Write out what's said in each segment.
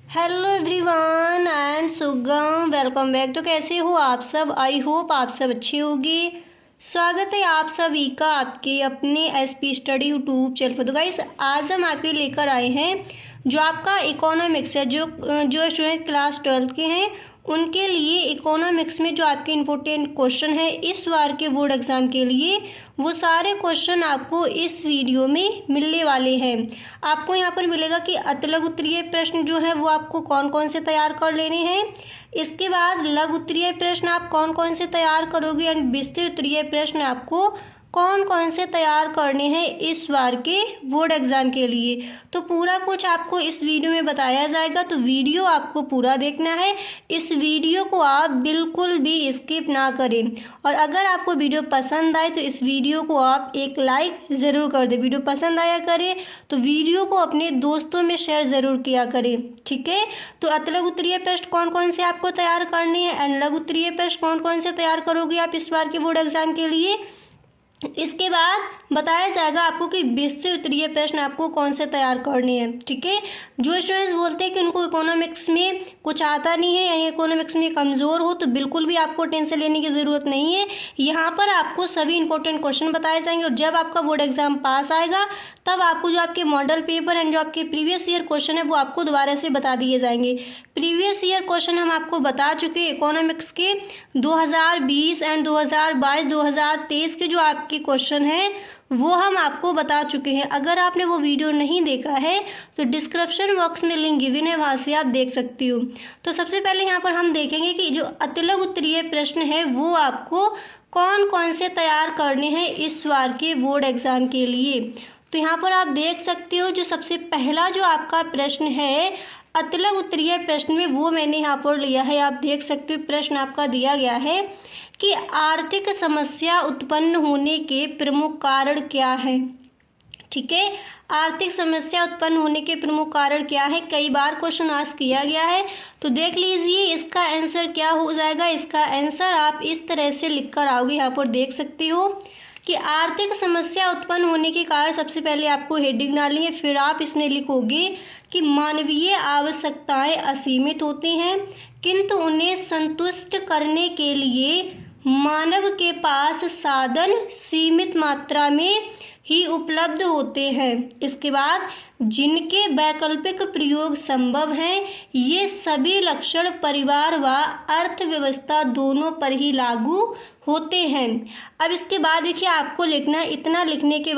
Hello everyone, I am सुगम। Welcome back. तो कैसे हो आप सब? आई होप आप सब अच्छे होंगे। स्वागत है आप सभी का आपके अपने एसपी स्टडी यूट्यूब चैनल पर। तो गाइस, आज हम आपके लेकर आए हैं जो आपका इकोनॉमिक्स है, जो स्टूडेंट क्लास 12 के हैं उनके लिए इकोनॉमिक्स में जो आपके इम्पोर्टेंट क्वेश्चन है इस बार के बोर्ड एग्जाम के लिए, वो सारे क्वेश्चन आपको इस वीडियो में मिलने वाले हैं। आपको यहाँ पर मिलेगा कि अतलग उत्तरीय प्रश्न जो है वो आपको कौन कौन से तैयार कर लेने हैं। इसके बाद लघु उत्तरीय प्रश्न आप कौन कौन से तैयार करोगे एंड विस्तृत उत्तरीय प्रश्न आपको कौन कौन से तैयार करने हैं इस बार के बोर्ड एग्जाम के लिए। तो पूरा कुछ आपको इस वीडियो में बताया जाएगा, तो वीडियो आपको पूरा देखना है। इस वीडियो को आप बिल्कुल भी स्किप ना करें, और अगर आपको वीडियो पसंद आए तो इस वीडियो को आप एक लाइक ज़रूर कर दें। वीडियो पसंद आया करे तो वीडियो को अपने दोस्तों में शेयर ज़रूर किया करें, ठीक है। तो अतलग उत्तरीय प्रश्न कौन कौन से आपको तैयार करने हैं एंड लघु उत्तरीय प्रश्न कौन कौन से तैयार करोगे आप इस बार के बोर्ड एग्जाम के लिए। इसके बाद बताया जाएगा आपको कि विस्तृत उत्तरीय प्रश्न आपको कौन से तैयार करने हैं, ठीक है। जो स्टूडेंट्स बोलते हैं कि उनको इकोनॉमिक्स में कुछ आता नहीं है यानी इकोनॉमिक्स में कमज़ोर हो, तो बिल्कुल भी आपको टेंशन लेने की ज़रूरत नहीं है। यहाँ पर आपको सभी इंपॉर्टेंट क्वेश्चन बताए जाएंगे, और जब आपका बोर्ड एग्जाम पास आएगा तब आपको जो आपके मॉडल पेपर एंड जो आपके प्रीवियस ईयर क्वेश्चन है वो आपको दोबारा से बता दिए जाएंगे। प्रीवियस ईयर क्वेश्चन हम आपको बता चुके हैं इकोनॉमिक्स के 2020 एंड 2022 2023 के जो आपके क्वेश्चन हैं वो हम आपको बता चुके हैं। अगर आपने वो वीडियो नहीं देखा है तो डिस्क्रिप्शन बॉक्स में लिंक गिवन है, वहाँ से आप देख सकती हो। तो सबसे पहले यहाँ पर हम देखेंगे कि जो अतलग उत्तरीय प्रश्न है वो आपको कौन कौन से तैयार करने हैं इस बार के बोर्ड एग्जाम के लिए। तो यहाँ पर आप देख सकते हो जो सबसे पहला जो आपका प्रश्न है अतलग उत्तरीय प्रश्न में, वो मैंने यहाँ पर लिया है। आप देख सकते हो प्रश्न आपका दिया गया है कि आर्थिक समस्या उत्पन्न होने के प्रमुख कारण क्या है, ठीक है। आर्थिक समस्या उत्पन्न होने के प्रमुख कारण क्या है, कई बार क्वेश्चन आस्क किया गया है। तो देख लीजिए इसका आंसर क्या हो जाएगा। इसका आंसर आप इस तरह से लिख कर आओगे, यहाँ पर देख सकते हो कि आर्थिक समस्या उत्पन्न होने के कारण सबसे पहले आपको हेडिंग डालनी है, फिर आप इसमें लिखोगे कि मानवीय आवश्यकताएं असीमित होती हैं किंतु उन्हें संतुष्ट करने के लिए मानव के पास साधन सीमित मात्रा में ही उपलब्ध होते हैं। इसके बाद जिनके वैकल्पिक प्रयोग संभव हैं, ये सभी लक्षण परिवार व अर्थव्यवस्था दोनों पर ही लागू होते हैं। अब इसके बाद देखिए आपको लिखना है, इतना लिखने के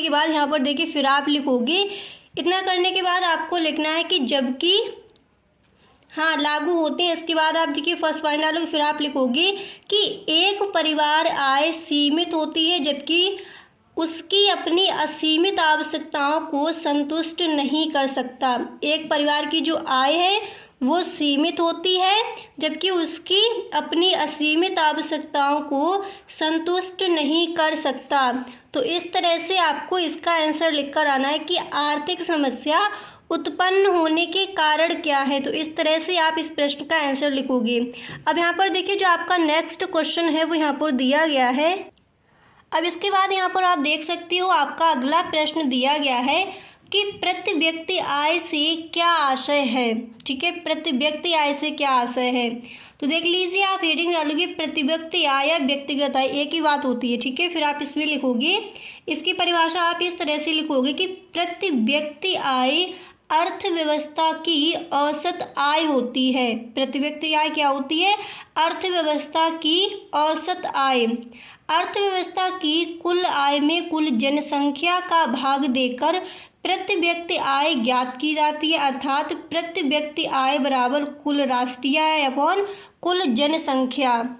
बाद यहाँ पर देखिए फिर आप लिखोगे, इतना करने के बाद आपको लिखना है कि जबकि हाँ लागू होते हैं। इसके बाद आप देखिए फर्स्ट पॉइंट डालोगे, फिर आप लिखोगे कि एक परिवार आय सीमित होती है जबकि उसकी अपनी असीमित आवश्यकताओं को संतुष्ट नहीं कर सकता। एक परिवार की जो आय है वो सीमित होती है जबकि उसकी अपनी असीमित आवश्यकताओं को संतुष्ट नहीं कर सकता। तो इस तरह से आपको इसका आंसर लिखकर आना है कि आर्थिक समस्या उत्पन्न होने के कारण क्या है। तो इस तरह से आप इस प्रश्न का आंसर लिखोगे। अब यहाँ पर देखिए जो आपका नेक्स्ट क्वेश्चन है वो यहाँ पर दिया गया है। अब इसके बाद यहाँ पर आप देख सकते हो आपका अगला प्रश्न दिया गया है कि प्रति व्यक्ति आय से क्या आशय है, ठीक है। प्रति व्यक्ति आय से क्या आशय है, तो देख लीजिए आप हेडिंग डालोगे प्रति व्यक्ति आय या व्यक्तिगत आय, एक ही बात होती है, ठीक है। फिर आप इसमें लिखोगे, इसकी परिभाषा आप इस तरह से लिखोगे कि प्रति व्यक्ति आय अर्थव्यवस्था की औसत आय होती है। प्रति व्यक्ति आय क्या होती है, अर्थव्यवस्था की औसत आय। अर्थव्यवस्था की कुल आय में कुल जनसंख्या का भाग देकर प्रति व्यक्ति आय ज्ञात की जाती है, अर्थात प्रति व्यक्ति आय बराबर कुल राष्ट्रीय आय अपॉन कुल जनसंख्या।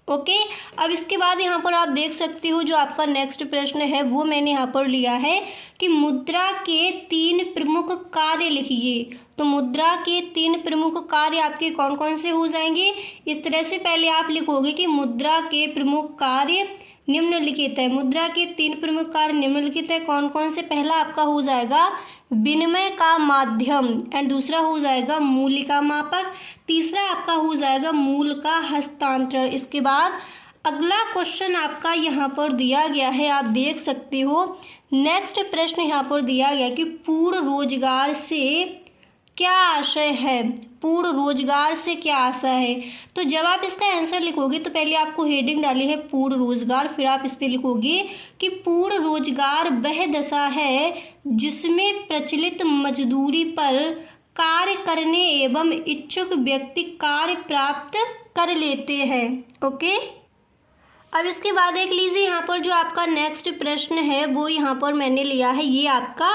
ओके। अब इसके बाद यहाँ पर आप देख सकते हो जो आपका नेक्स्ट प्रश्न है वो मैंने यहाँ पर लिया है कि मुद्रा के 3 प्रमुख कार्य लिखिए। तो मुद्रा के 3 प्रमुख कार्य आपके कौन कौन से हो जाएंगे। इस तरह से पहले आप लिखोगे कि मुद्रा के प्रमुख कार्य निम्नलिखित है। मुद्रा के 3 प्रमुख कार्य निम्नलिखित है, कौन कौन से। पहला आपका हो जाएगा विनिमय का माध्यम एंड दूसरा हो जाएगा मूल्य का मापक, तीसरा आपका हो जाएगा मूल्य का हस्तांतरण। इसके बाद अगला क्वेश्चन आपका यहाँ पर दिया गया है, आप देख सकते हो नेक्स्ट प्रश्न यहाँ पर दिया गया कि पूर्ण रोजगार से क्या आशय है। पूर्ण रोजगार से क्या आशय है। तो जब आप इसका आंसर लिखोगे तो पहले आपको हेडिंग डाली है पूर्ण रोजगार, फिर आप इस पे लिखोगे कि पूर्ण रोजगार वह दशा है जिसमें प्रचलित मजदूरी पर कार्य करने एवं इच्छुक व्यक्ति कार्य प्राप्त कर लेते हैं। ओके, अब इसके बाद देख लीजिए यहाँ पर जो आपका नेक्स्ट प्रश्न है वो यहाँ पर मैंने लिया है, ये आपका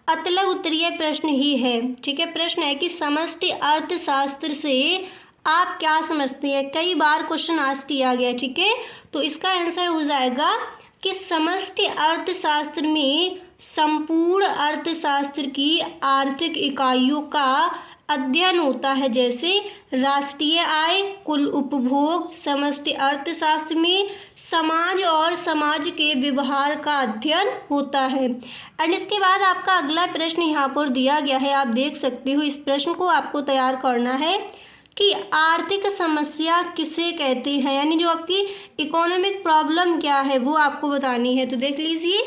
अतलग उत्तरीय प्रश्न ही है। ठीक है, प्रश्न है कि समष्टि अर्थशास्त्र से आप क्या समझते हैं। कई बार क्वेश्चन आस्क किया गया। ठीक है, तो इसका आंसर हो जाएगा कि समष्टि अर्थशास्त्र में संपूर्ण अर्थशास्त्र की आर्थिक इकाइयों का अध्ययन होता है, जैसे राष्ट्रीय आय, कुल उपभोग। समष्टि अर्थशास्त्र में समाज और समाज के व्यवहार का अध्ययन होता है। एंड इसके बाद आपका अगला प्रश्न यहाँ पर दिया गया है, आप देख सकते हो। इस प्रश्न को आपको तैयार करना है कि आर्थिक समस्या किसे कहते हैं, यानी जो आपकी इकोनॉमिक प्रॉब्लम क्या है वो आपको बतानी है। तो देख लीजिए,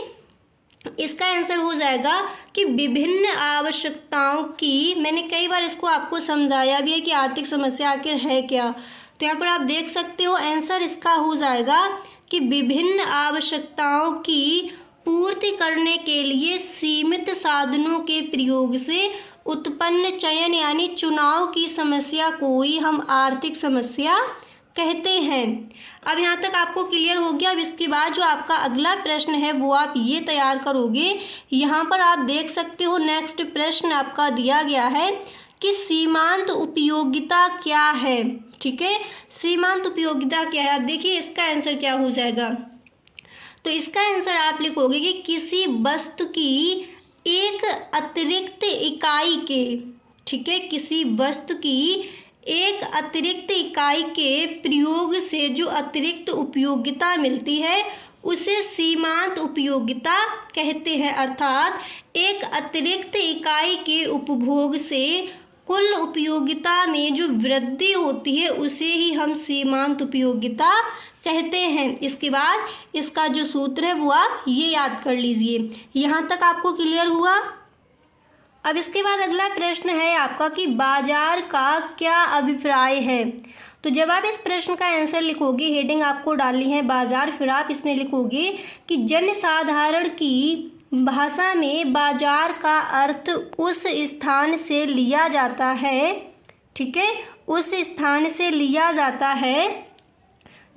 इसका आंसर हो जाएगा कि विभिन्न आवश्यकताओं की, मैंने कई बार इसको आपको समझाया भी है कि आर्थिक समस्या आखिर है क्या। तो यहाँ पर आप देख सकते हो आंसर इसका हो जाएगा कि विभिन्न आवश्यकताओं की पूर्ति करने के लिए सीमित साधनों के प्रयोग से उत्पन्न चयन यानी चुनाव की समस्या को ही हम आर्थिक समस्या कहते हैं। अब यहाँ तक आपको क्लियर हो गया। अब इसके बाद जो आपका अगला प्रश्न है वो आप ये तैयार करोगे। यहाँ पर आप देख सकते हो नेक्स्ट प्रश्न आपका दिया गया है कि सीमांत उपयोगिता क्या है। ठीक है, सीमांत उपयोगिता क्या है। अब देखिए इसका आंसर क्या हो जाएगा। तो इसका आंसर आप लिखोगे कि किसी वस्तु की एक अतिरिक्त इकाई के, ठीक है, किसी वस्तु की एक अतिरिक्त इकाई के प्रयोग से जो अतिरिक्त उपयोगिता मिलती है उसे सीमांत उपयोगिता कहते हैं। अर्थात एक अतिरिक्त इकाई के उपभोग से कुल उपयोगिता में जो वृद्धि होती है उसे ही हम सीमांत उपयोगिता कहते हैं। इसके बाद इसका जो सूत्र है वो आप ये याद कर लीजिए। यहाँ तक आपको क्लियर हुआ। अब इसके बाद अगला प्रश्न है आपका कि बाजार का क्या अभिप्राय है। तो जब आप इस प्रश्न का आंसर लिखोगे, हेडिंग आपको डालनी है बाजार, फिर आप इसमें लिखोगे कि जनसाधारण की भाषा में बाजार का अर्थ उस स्थान से लिया जाता है, ठीक है, उस स्थान से लिया जाता है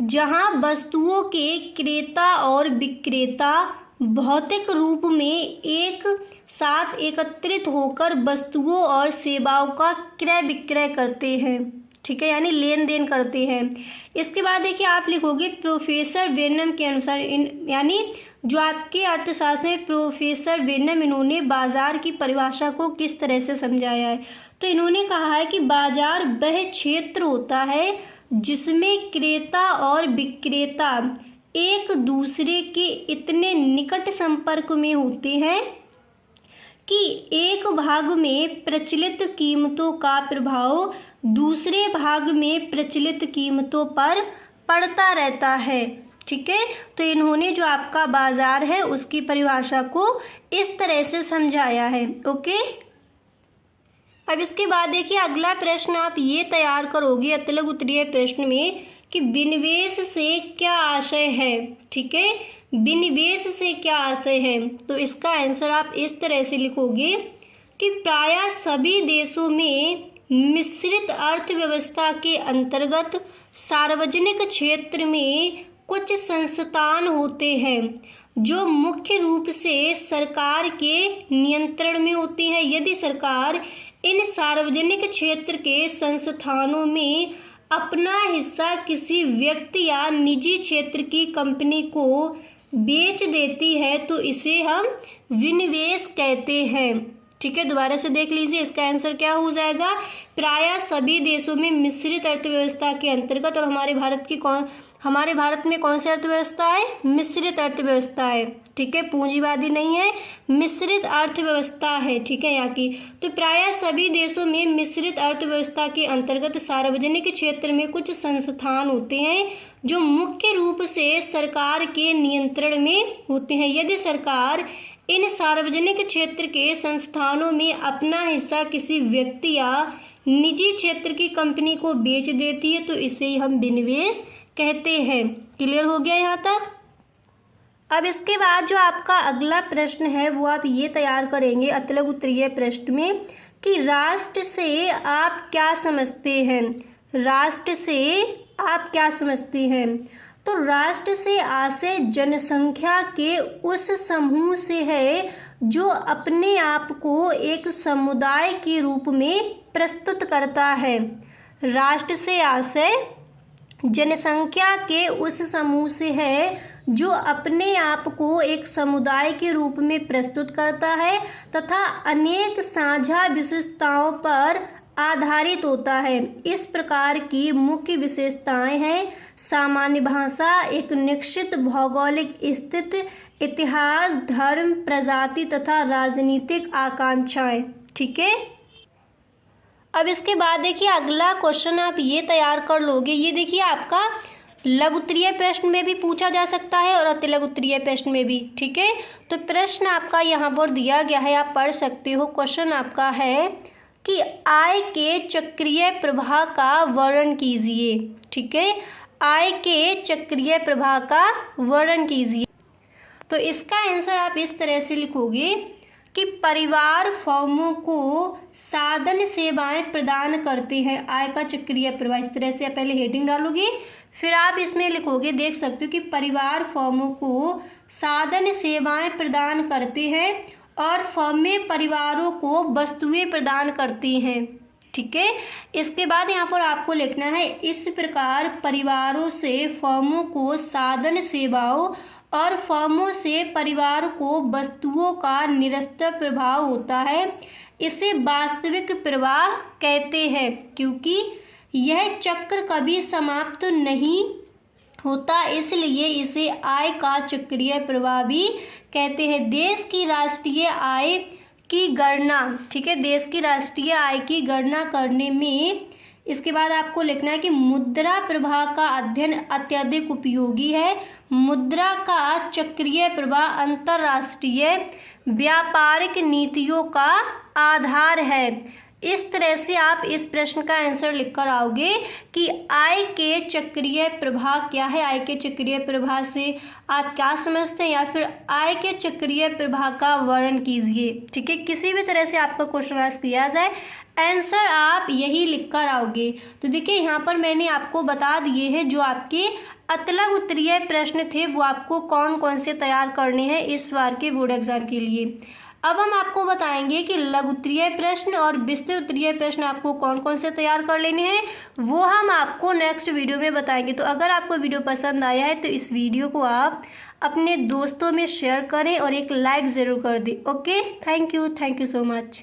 जहां वस्तुओं के क्रेता और विक्रेता भौतिक रूप में एक साथ एकत्रित होकर वस्तुओं और सेवाओं का क्रय विक्रय करते हैं। ठीक है, यानी लेन देन करते हैं। इसके बाद देखिए आप लिखोगे प्रोफेसर वेनम के अनुसार, यानी जो आपके अर्थशास्त्र में प्रोफेसर वेनम, इन्होंने बाजार की परिभाषा को किस तरह से समझाया है। तो इन्होंने कहा है कि बाजार वह क्षेत्र होता है जिसमें क्रेता और विक्रेता एक दूसरे के इतने निकट संपर्क में होते हैं कि एक भाग में प्रचलित कीमतों का प्रभाव दूसरे भाग में प्रचलित कीमतों पर पड़ता रहता है। ठीक है, तो इन्होंने जो आपका बाजार है उसकी परिभाषा को इस तरह से समझाया है। ओके, अब इसके बाद देखिए अगला प्रश्न आप ये तैयार करोगे अतलग उत्तरीय प्रश्न में कि विनिवेश से क्या आशय है। ठीक है, विनिवेश से क्या आशय है। तो इसका आंसर आप इस तरह से लिखोगे कि प्रायः सभी देशों में मिश्रित अर्थव्यवस्था के अंतर्गत सार्वजनिक क्षेत्र में कुछ संस्थान होते हैं जो मुख्य रूप से सरकार के नियंत्रण में होते हैं। यदि सरकार इन सार्वजनिक क्षेत्र के संस्थानों में अपना हिस्सा किसी व्यक्ति या निजी क्षेत्र की कंपनी को बेच देती है तो इसे हम विनिवेश कहते हैं। ठीक है, दोबारा से देख लीजिए, इसका आंसर क्या हो जाएगा। प्रायः सभी देशों में मिश्रित अर्थव्यवस्था के अंतर्गत, और हमारे भारत में कौन सी अर्थव्यवस्था है, मिश्रित अर्थव्यवस्था है। ठीक है, पूंजीवादी नहीं है, मिश्रित अर्थव्यवस्था है। ठीक है, यहाँ की तो प्रायः सभी देशों में मिश्रित अर्थव्यवस्था के अंतर्गत सार्वजनिक क्षेत्र में कुछ संस्थान होते हैं जो मुख्य रूप से सरकार के नियंत्रण में होते हैं। यदि सरकार इन सार्वजनिक क्षेत्र के संस्थानों में अपना हिस्सा किसी व्यक्ति या निजी क्षेत्र की कंपनी को बेच देती है तो इसे हम विनिवेश कहते हैं। क्लियर हो गया यहाँ तक। अब इसके बाद जो आपका अगला प्रश्न है वो आप ये तैयार करेंगे अतलग उत्तरीय प्रश्न में कि राष्ट्र से आप क्या समझते हैं। राष्ट्र से आप क्या समझते हैं। तो राष्ट्र से आशय जनसंख्या के उस समूह से है जो अपने आप को एक समुदाय के रूप में प्रस्तुत करता है। राष्ट्र से आशय जनसंख्या के उस समूह से है जो अपने आप को एक समुदाय के रूप में प्रस्तुत करता है तथा अनेक साझा विशेषताओं पर आधारित होता है। इस प्रकार की मुख्य विशेषताएं हैं सामान्य भाषा, एक निश्चित भौगोलिक स्थिति, इतिहास, धर्म, प्रजाति तथा राजनीतिक आकांक्षाएं। ठीक है। अब इसके बाद देखिए अगला क्वेश्चन आप ये तैयार कर लोगे। ये देखिए आपका लघु उत्तरीय प्रश्न में भी पूछा जा सकता है और अति लघु उत्तरीय प्रश्न में भी। ठीक है। तो प्रश्न आपका यहाँ पर दिया गया है, आप पढ़ सकते हो। क्वेश्चन आपका है कि आय के चक्रीय प्रवाह का वर्णन कीजिए। ठीक है। आय के चक्रीय प्रवाह का वर्णन कीजिए। तो इसका आंसर आप इस तरह से लिखोगे कि परिवार फर्मों को साधन सेवाएं प्रदान करते हैं। आय का चक्रीय प्रवाह, इस तरह से आप पहले हेडिंग डालोगे, फिर आप इसमें लिखोगे, देख सकते हो कि परिवार फर्मों को साधन सेवाएं प्रदान करते हैं और फर्में परिवारों को वस्तुएं प्रदान करती हैं। ठीक है। इसके बाद यहाँ पर आपको लिखना है इस प्रकार परिवारों से फर्मों को साधन सेवाओं और फर्मों से परिवार को वस्तुओं का निरंतर प्रभाव होता है। इसे वास्तविक प्रवाह कहते हैं क्योंकि यह चक्र कभी समाप्त नहीं होता, इसलिए इसे आय का चक्रीय प्रवाह भी कहते हैं। देश की राष्ट्रीय आय की गणना, ठीक है, देश की राष्ट्रीय आय की गणना करने में इसके बाद आपको लिखना है कि मुद्रा प्रवाह का अध्ययन अत्यधिक उपयोगी है। मुद्रा का चक्रीय प्रवाह अंतर्राष्ट्रीय व्यापारिक नीतियों का आधार है। इस तरह से आप इस प्रश्न का आंसर लिखकर आओगे कि आय के चक्रीय प्रवाह क्या है। आय के चक्रीय प्रवाह से आप क्या समझते हैं या फिर आय के चक्रीय प्रवाह का वर्णन कीजिए। ठीक है। किसी भी तरह से आपका क्वेश्चन आंसर किया जाए, आंसर आप यही लिखकर आओगे। तो देखिए यहाँ पर मैंने आपको बता दिए हैं जो आपके अतलग उत्तरीय प्रश्न थे वो आपको कौन कौन से तैयार करने हैं इस बार के बोर्ड एग्जाम के लिए। अब हम आपको बताएंगे कि लघु उत्तरीय प्रश्न और विस्तृत उत्तरीय प्रश्न आपको कौन कौन से तैयार कर लेने हैं, वो हम आपको नेक्स्ट वीडियो में बताएंगे। तो अगर आपको वीडियो पसंद आया है तो इस वीडियो को आप अपने दोस्तों में शेयर करें और एक लाइक ज़रूर कर दें। Okay, thank you so much.